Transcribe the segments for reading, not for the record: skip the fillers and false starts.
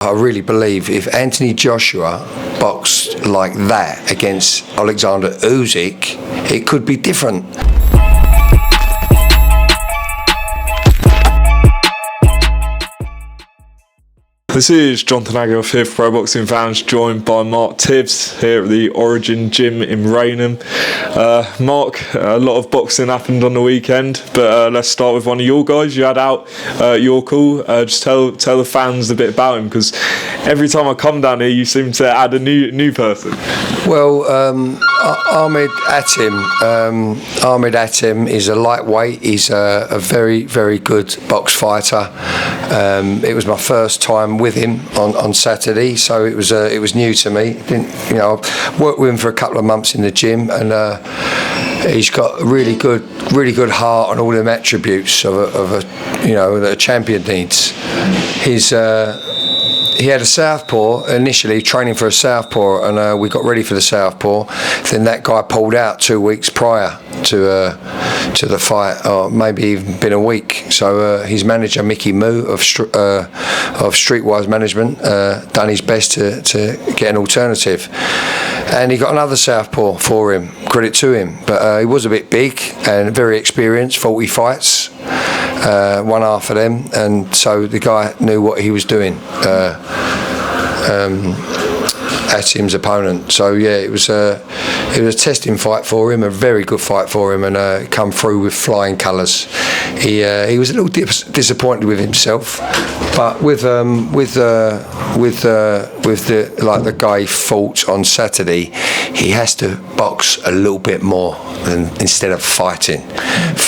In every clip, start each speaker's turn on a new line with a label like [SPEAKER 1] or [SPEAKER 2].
[SPEAKER 1] I really believe if Anthony Joshua boxed like that against Oleksandr Usyk, it could be different.
[SPEAKER 2] This is Jonathan Agoff here for Pro Boxing Fans, joined by Mark Tibbs here at the Origin Gym in Raynham. Mark, a lot of boxing happened on the weekend, but let's start with one of your guys. You had out your call. Just tell the fans a bit about him, because every time I come down here, you seem to add a new person.
[SPEAKER 1] Well, Ahmed Atem is a lightweight. He's a very, very good box fighter. It was my first time with him on Saturday, so it was new to me. I've worked with him for a couple of months in the gym, and he's got a really good heart and all them attributes of that a champion needs. He had a southpaw initially, training for a southpaw, and we got ready for the southpaw. Then that guy pulled out 2 weeks prior to the fight, or maybe even been a week. So his manager Mickey Moo of Streetwise Management done his best to get an alternative, and he got another southpaw for him. Credit to him, but he was a bit big and very experienced, 40 fights. One half of them, and so the guy knew what he was doing. Atim's opponent. So yeah, it was a testing fight for him, a very good fight for him, and come through with flying colours. He was a little disappointed with himself, but with the guy he fought on Saturday, he has to box a little bit more instead of fighting.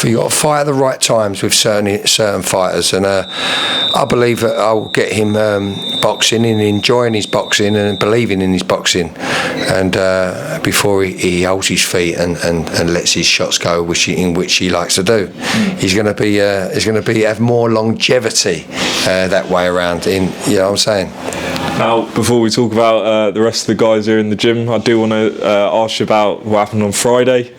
[SPEAKER 1] You got to fight at the right times with certain fighters, and I believe that I will get him boxing and enjoying his boxing and believing in his boxing, and before he holds his feet and lets his shots go, which he likes to do. He's going to have more longevity that way around. You know what I'm saying?
[SPEAKER 2] Now, before we talk about the rest of the guys here in the gym, I do want to ask you about what happened on Friday.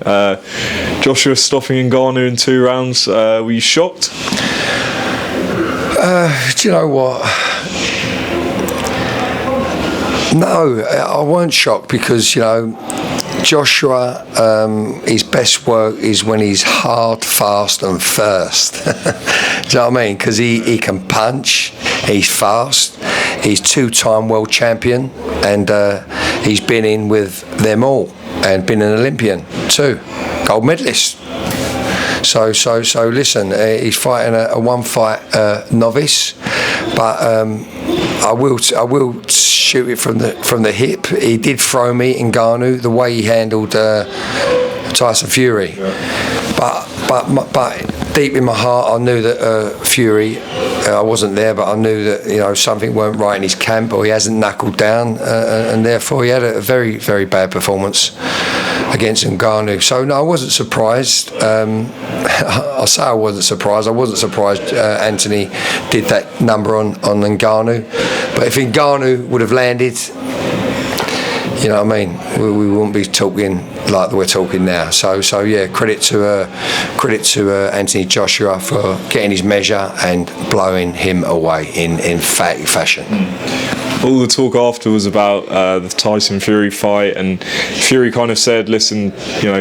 [SPEAKER 2] Joshua stopping Ngannou in 2 rounds. Were you shocked?
[SPEAKER 1] Do you know what? No, I weren't shocked, because Joshua, his best work is when he's hard, fast and first. Do you know what I mean? Because he can punch, he's fast, he's 2-time world champion, and he's been in with them all and been an Olympian too, gold medalist. So listen, he's fighting a one-fight novice, but I will shoot it from the hip. He did throw me in Ngannou the way he handled Tyson Fury, but deep in my heart, I knew that Fury. I wasn't there, but I knew that something weren't right in his camp, or he hasn't knuckled down, and therefore he had a very, very bad performance against Ngannou. So no, I wasn't surprised. I say I wasn't surprised. I wasn't surprised Anthony did that number on Ngannou. But if Ngannou would have landed, you know what I mean, we wouldn't be talking like we're talking now. So yeah, credit to Anthony Joshua for getting his measure and blowing him away in emphatic fashion.
[SPEAKER 2] All the talk after was about the Tyson Fury fight, and Fury kind of said, listen,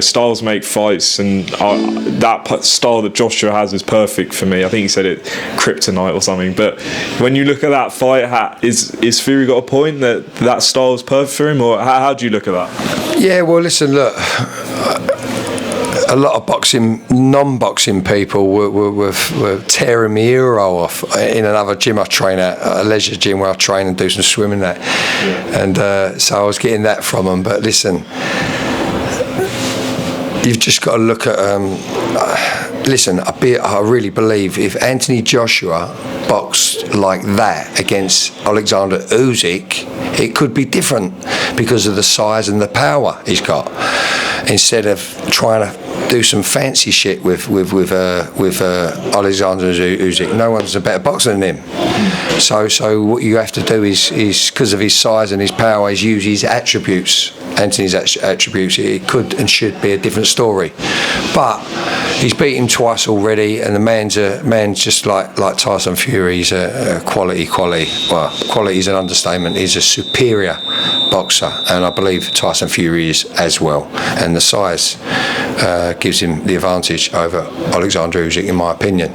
[SPEAKER 2] styles make fights, and that style that Joshua has is perfect for me. I think he said it kryptonite or something. But when you look at that fight, is Fury got a point that style is perfect for him, or how do you look at that?
[SPEAKER 1] Yeah, well, listen, look, a lot of non-boxing people were tearing my ear off in another gym I train at, a leisure gym where I train and do some swimming at. Yeah. And so I was getting that from them. But listen, you've just got to look at. Listen, I really believe if Anthony Joshua boxed like that against Oleksandr Usyk, it could be different because of the size and the power he's got. Instead of trying to do some fancy shit with Oleksandr Usyk, no one's a better boxer than him. So what you have to do is because of his size and his power, is use his attributes. Anthony's attributes. It could and should be a different story, but he's beat him twice already, and the man's just like Tyson Fury. He's a quality. Well, quality is an understatement. He's a superior boxer, and I believe Tyson Fury is as well. And the size gives him the advantage over Oleksandr Usyk, in my opinion.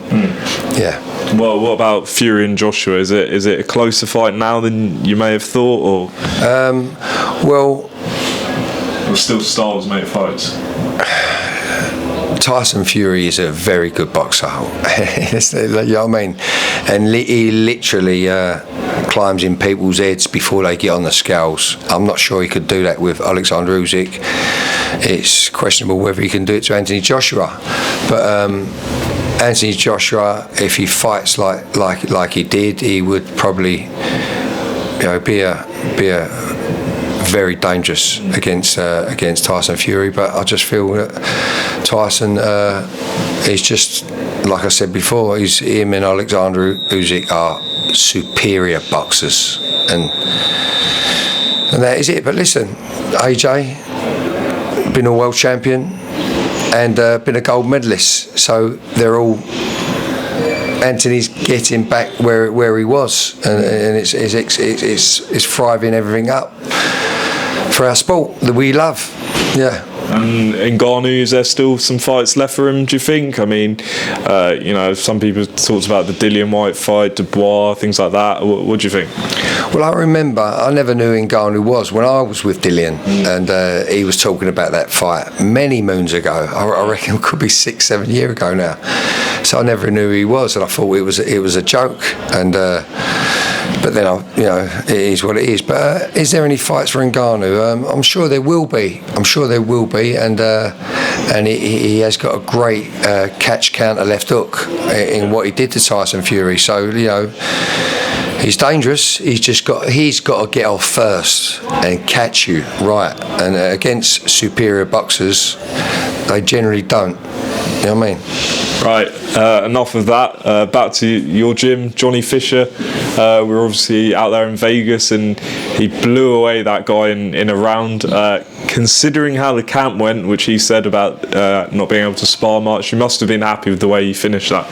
[SPEAKER 1] Yeah.
[SPEAKER 2] Well, what about Fury and Joshua? Is it a closer fight now than you may have thought, or?
[SPEAKER 1] Well.
[SPEAKER 2] Still styles make fights.
[SPEAKER 1] Tyson Fury is a very good boxer. You know what I mean? And he literally climbs in people's heads before they get on the scales. I'm not sure he could do that with Oleksandr Usyk. It's questionable whether he can do it to Anthony Joshua. But Anthony Joshua, if he fights like he did, he would probably, be a very dangerous against Tyson Fury. But I just feel that Tyson is just, like I said before, him and Oleksandr Usyk are superior boxers, and that is it. But listen, AJ been a world champion and been a gold medalist, so they're all. Anthony's getting back where he was, and it's thriving everything up for our sport that we love. Yeah.
[SPEAKER 2] And Ngannou, is there still some fights left for him, do you think? I mean, some people talked about the Dillian White fight, Dubois, things like that. What do you think?
[SPEAKER 1] Well, I remember, I never knew who Ngannou was when I was with Dillian, and he was talking about that fight many moons ago. I reckon it could be 6-7 years ago now. So I never knew who he was, and I thought it was a joke. And but then it is what it is. But is there any fights for Ngannou? I'm sure there will be. And he has got a great catch counter left hook in what he did to Tyson Fury. So he's dangerous. He's got to get off first and catch you right. And against superior boxers, they generally don't. You know what I mean?
[SPEAKER 2] Right, enough of that. Back to your gym, Johnny Fisher. We're obviously out there in Vegas, and he blew away that guy in a round. Considering how the camp went, which he said about not being able to spar much, you must have been happy with the way he finished that.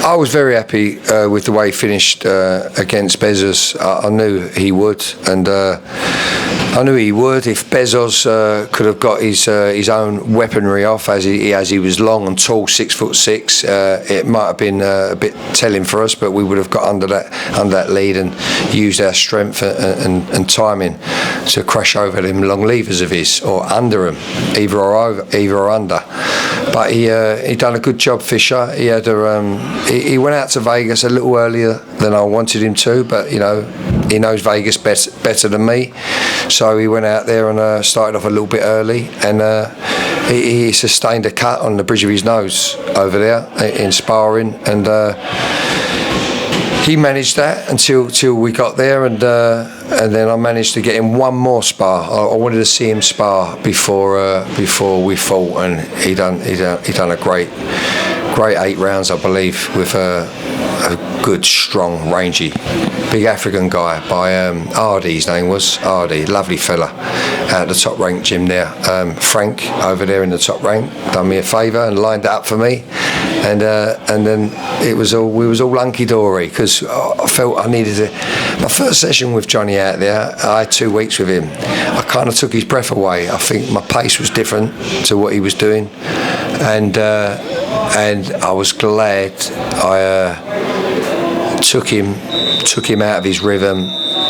[SPEAKER 1] I was very happy with the way he finished against Bezos. I knew he would, and I knew he would. If Bezos could have got his own weaponry off, as he was long and tall, 6'6", it might have been a bit telling for us, but we would have got under that lead and used our strength and timing to crash over them long levers of his, or under them, either or under. But he done a good job, Fisher. He had he went out to Vegas a little earlier than I wanted him to, but he knows Vegas better than me. So he went out there and started off a little bit early, and he sustained a cut on the bridge of his nose over there in sparring, and he managed that until we got there, and then I managed to get him one more spar. I wanted to see him spar before we fought, and he done a great 8 rounds, I believe, with a good, strong, rangy, big African guy by Ardy. His name was Ardy, lovely fella, at the top rank gym there. Frank over there in the top rank done me a favour and lined it up for me, and then we was all hunky dory, because I felt I needed to. My first session with Johnny out there, I had 2 weeks with him. I kind of took his breath away. I think my pace was different to what he was doing, and I was glad I took him out of his rhythm,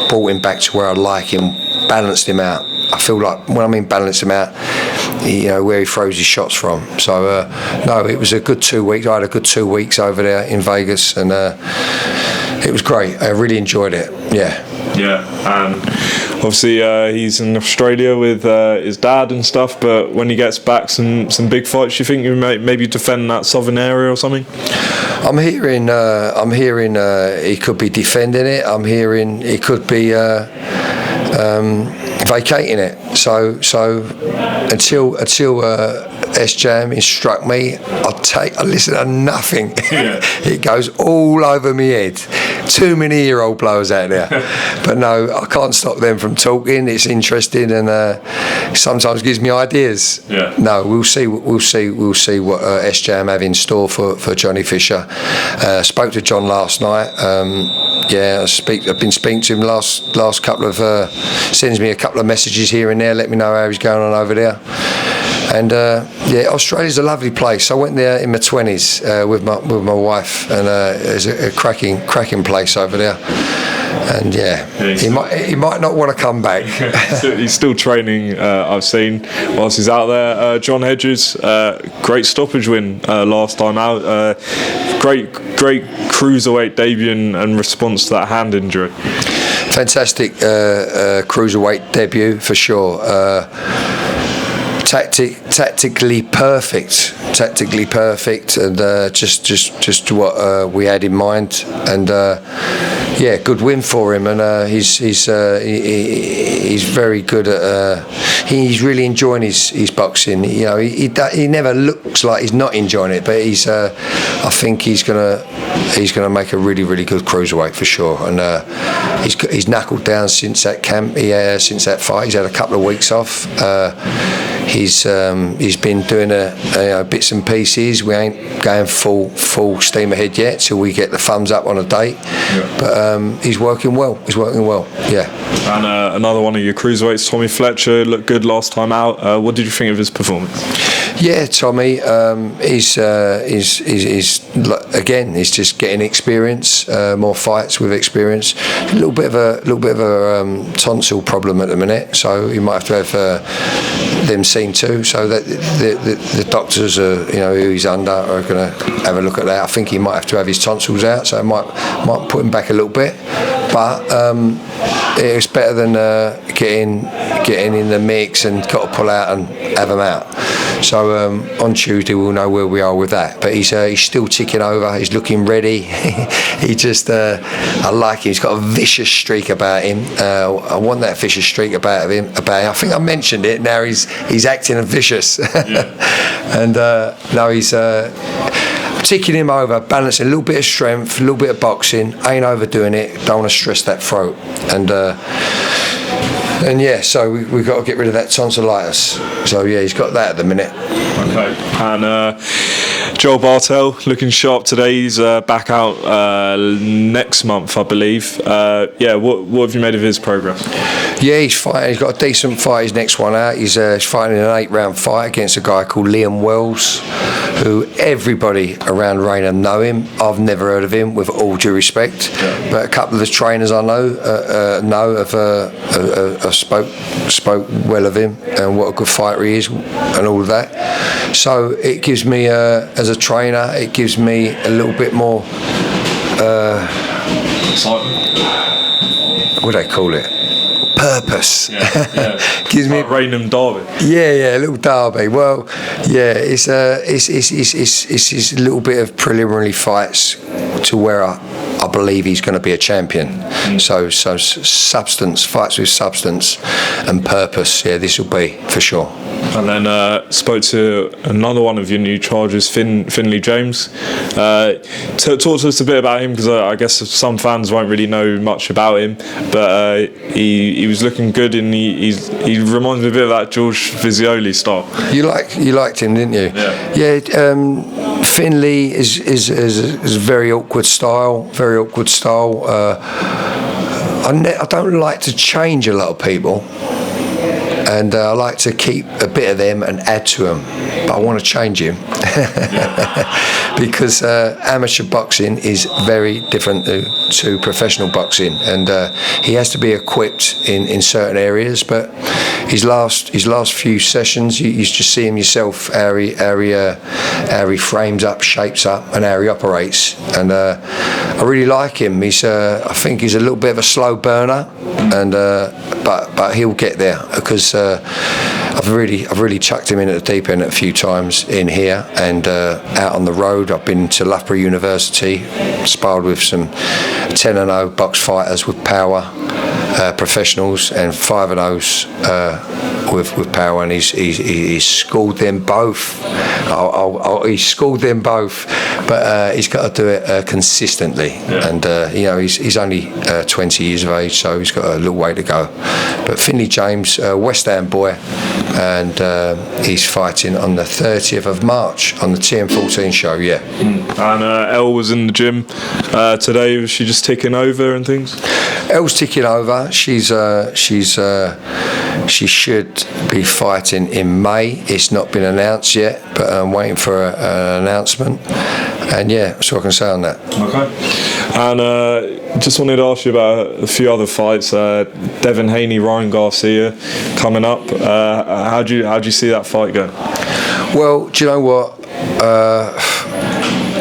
[SPEAKER 1] brought him back to where I like him, balanced him out. I feel like when I mean balance him out, where he throws his shots from. So no, it was a good 2 weeks. I had a good 2 weeks over there in Vegas, and it was great. I really enjoyed it. Yeah.
[SPEAKER 2] Yeah, and obviously he's in Australia with his dad and stuff, but when he gets back, some big fights, you think you maybe defend that southern area or something?
[SPEAKER 1] I'm hearing he could be defending it. I'm hearing he could be vacating it. So until S-Jam instruct me, I listen to nothing. Yeah. It goes all over my head, too many ear-hole blowers out there. But no, I can't stop them from talking. It's interesting and sometimes gives me ideas.
[SPEAKER 2] Yeah.
[SPEAKER 1] No, we'll see what SJM have in store for Johnny Fisher. Spoke to John last night. I've been speaking to him last couple of sends me a couple of messages here and there, let me know how he's going on over there. And Australia's a lovely place. I went there in my 20s with my wife, and it's a cracking place over there. And he might not want to come back.
[SPEAKER 2] He's still training. I've seen whilst he's out there. John Hedges, great stoppage win last time out. Great cruiserweight debut and response to that hand injury.
[SPEAKER 1] Fantastic cruiserweight debut for sure. Tactically perfect, and just what we had in mind, and good win for him, and he's very good at. He's really enjoying his boxing. You know, he never looks like he's not enjoying it, but I think he's gonna make a really, really good cruiserweight for sure, and he's knuckled down since that camp. Since that fight, he's had a couple of weeks off. He's been doing bits and pieces. We ain't going full steam ahead yet till we get the thumbs up on a date. Yeah. But he's working well. Yeah.
[SPEAKER 2] And another one of your cruiserweights, Tommy Fletcher, looked good last time out. What did you think of his performance?
[SPEAKER 1] Yeah, Tommy. He's just getting experience, more fights with experience. A little bit of a tonsil problem at the minute, so he might have to have them seen too. So that the doctors who he's under are going to have a look at that. I think he might have to have his tonsils out, so it might put him back a little bit. But it's better than getting in the mix and got to pull out and have them out. So on Tuesday we'll know where we are with that. But he's still ticking over. He's looking ready. He just I like him. He's got a vicious streak about him. I want that vicious streak about him. I think I mentioned it. Now he's acting vicious. Yeah. And now he's ticking him over, balancing a little bit of strength, a little bit of boxing. Ain't overdoing it. Don't want to stress that throat. So we've got to get rid of that tonsillitis. So he's got that at the minute.
[SPEAKER 2] Okay. And Joel Bartel looking sharp today. He's back out next month, I believe. What have you made of his progress?
[SPEAKER 1] Yeah, he's fighting. He's got a decent fight. His next one out. He's fighting an 8-round fight against a guy called Liam Wells, who everybody around Raynham know him. I've never heard of him, with all due respect. Yeah. But a couple of the trainers I know have spoke well of him and what a good fighter he is and all of that. So it gives me, as a trainer, it gives me a little bit more.
[SPEAKER 2] Excitement.
[SPEAKER 1] What do they call it? Purpose.
[SPEAKER 2] Yeah.
[SPEAKER 1] Gives me
[SPEAKER 2] Raynham derby.
[SPEAKER 1] Yeah, a little derby. Well, yeah, it's a little bit of preliminary fights to where I believe he's going to be a champion. So substance, fights with substance and purpose. Yeah, this will be for sure.
[SPEAKER 2] And then spoke to another one of your new charges, Finley James. Talk to us a bit about him, because I guess some fans won't really know much about him, but he was looking good, and he reminds me a bit of that George Vizioli style. You
[SPEAKER 1] liked him, didn't you? Yeah. Finley is a very awkward style. I don't like to change a lot of people. And I like to keep a bit of them and add to them, but I want to change him because amateur boxing is very different to professional boxing, and he has to be equipped in certain areas. But his last few sessions, you just see him yourself, how he frames up, shapes up, and how he operates. And I really like him. I think he's a little bit of a slow burner, and but he'll get there, because I've really chucked him in at the deep end a few times in here and out on the road. I've been to Loughborough University, sparred with some 10-0 box fighters with power. professionals, and 5 of those with Power, and he's schooled them both. He's schooled them both, but he's got to do it consistently. Yeah. And he's only 20 years of age, so he's got a little way to go. But Finley James, West Ham boy, and he's fighting on the 30th of March on the TM14 show. Yeah.
[SPEAKER 2] And Elle was in the gym today. Was she just ticking over and things?
[SPEAKER 1] Elle's ticking over. She should be fighting in May. It's not been announced yet, but I'm waiting for an announcement. And yeah, that's what I can say on that.
[SPEAKER 2] Okay. And just wanted to ask you about a few other fights. Devin Haney, Ryan Garcia coming up. How do you see that fight going?
[SPEAKER 1] Well, do you know what?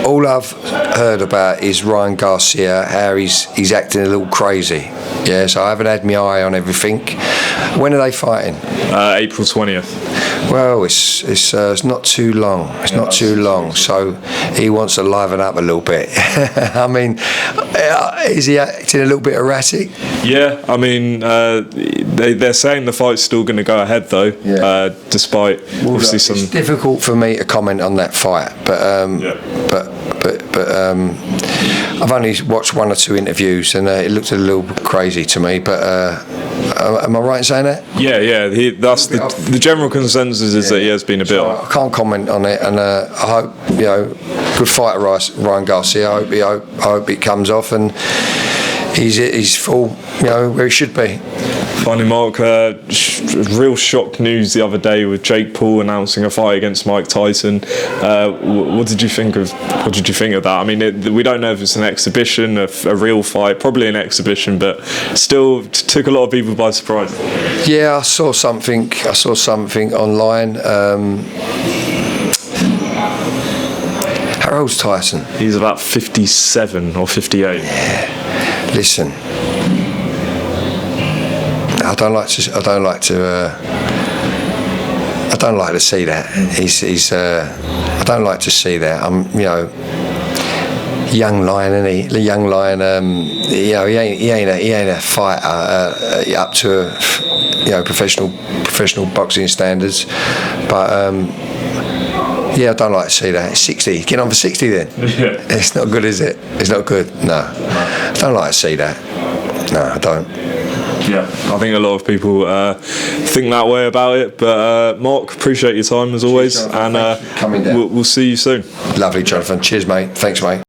[SPEAKER 1] All I've heard about is Ryan Garcia, how he's acting a little crazy. Yeah, so I haven't had my eye on everything. When are they fighting?
[SPEAKER 2] April 20th.
[SPEAKER 1] Well, it's not too long. It's not too long. So he wants to liven up a little bit. I mean, is he acting a little bit erratic?
[SPEAKER 2] Yeah, I mean, they're saying the fight's still going to go ahead though, despite obviously some.
[SPEAKER 1] It's difficult for me to comment on that fight, but I've only watched 1 or 2 interviews, and it looked a little crazy to me. But am I right in saying that?
[SPEAKER 2] Yeah. That's the general consensus is that he has been a bit.
[SPEAKER 1] I can't comment on it, and I hope good fighter Ryan Garcia. I hope it comes off, and he's full, where he should be.
[SPEAKER 2] Finally, Mark, real shock news the other day with Jake Paul announcing a fight against Mike Tyson. What did you think of that? I mean, we don't know if it's an exhibition, a real fight, probably an exhibition, but still took a lot of people by surprise.
[SPEAKER 1] Yeah, I saw something online. How old's Tyson?
[SPEAKER 2] He's about 57 or 58.
[SPEAKER 1] Yeah. Listen. I don't like to see that. I don't like to see that. I'm, young lion, isn't he? The young lion. He ain't a fighter up to professional boxing standards. But I don't like to see that. It's 60. Get on for 60 then.
[SPEAKER 2] Yeah.
[SPEAKER 1] It's not good, is it? It's not good. No. I don't like to see that. No, I don't.
[SPEAKER 2] Yeah, I think a lot of people think that way about it. But Mark, appreciate your time as always, and we'll see you soon.
[SPEAKER 1] Lovely, Jonathan. Cheers, mate. Thanks, mate.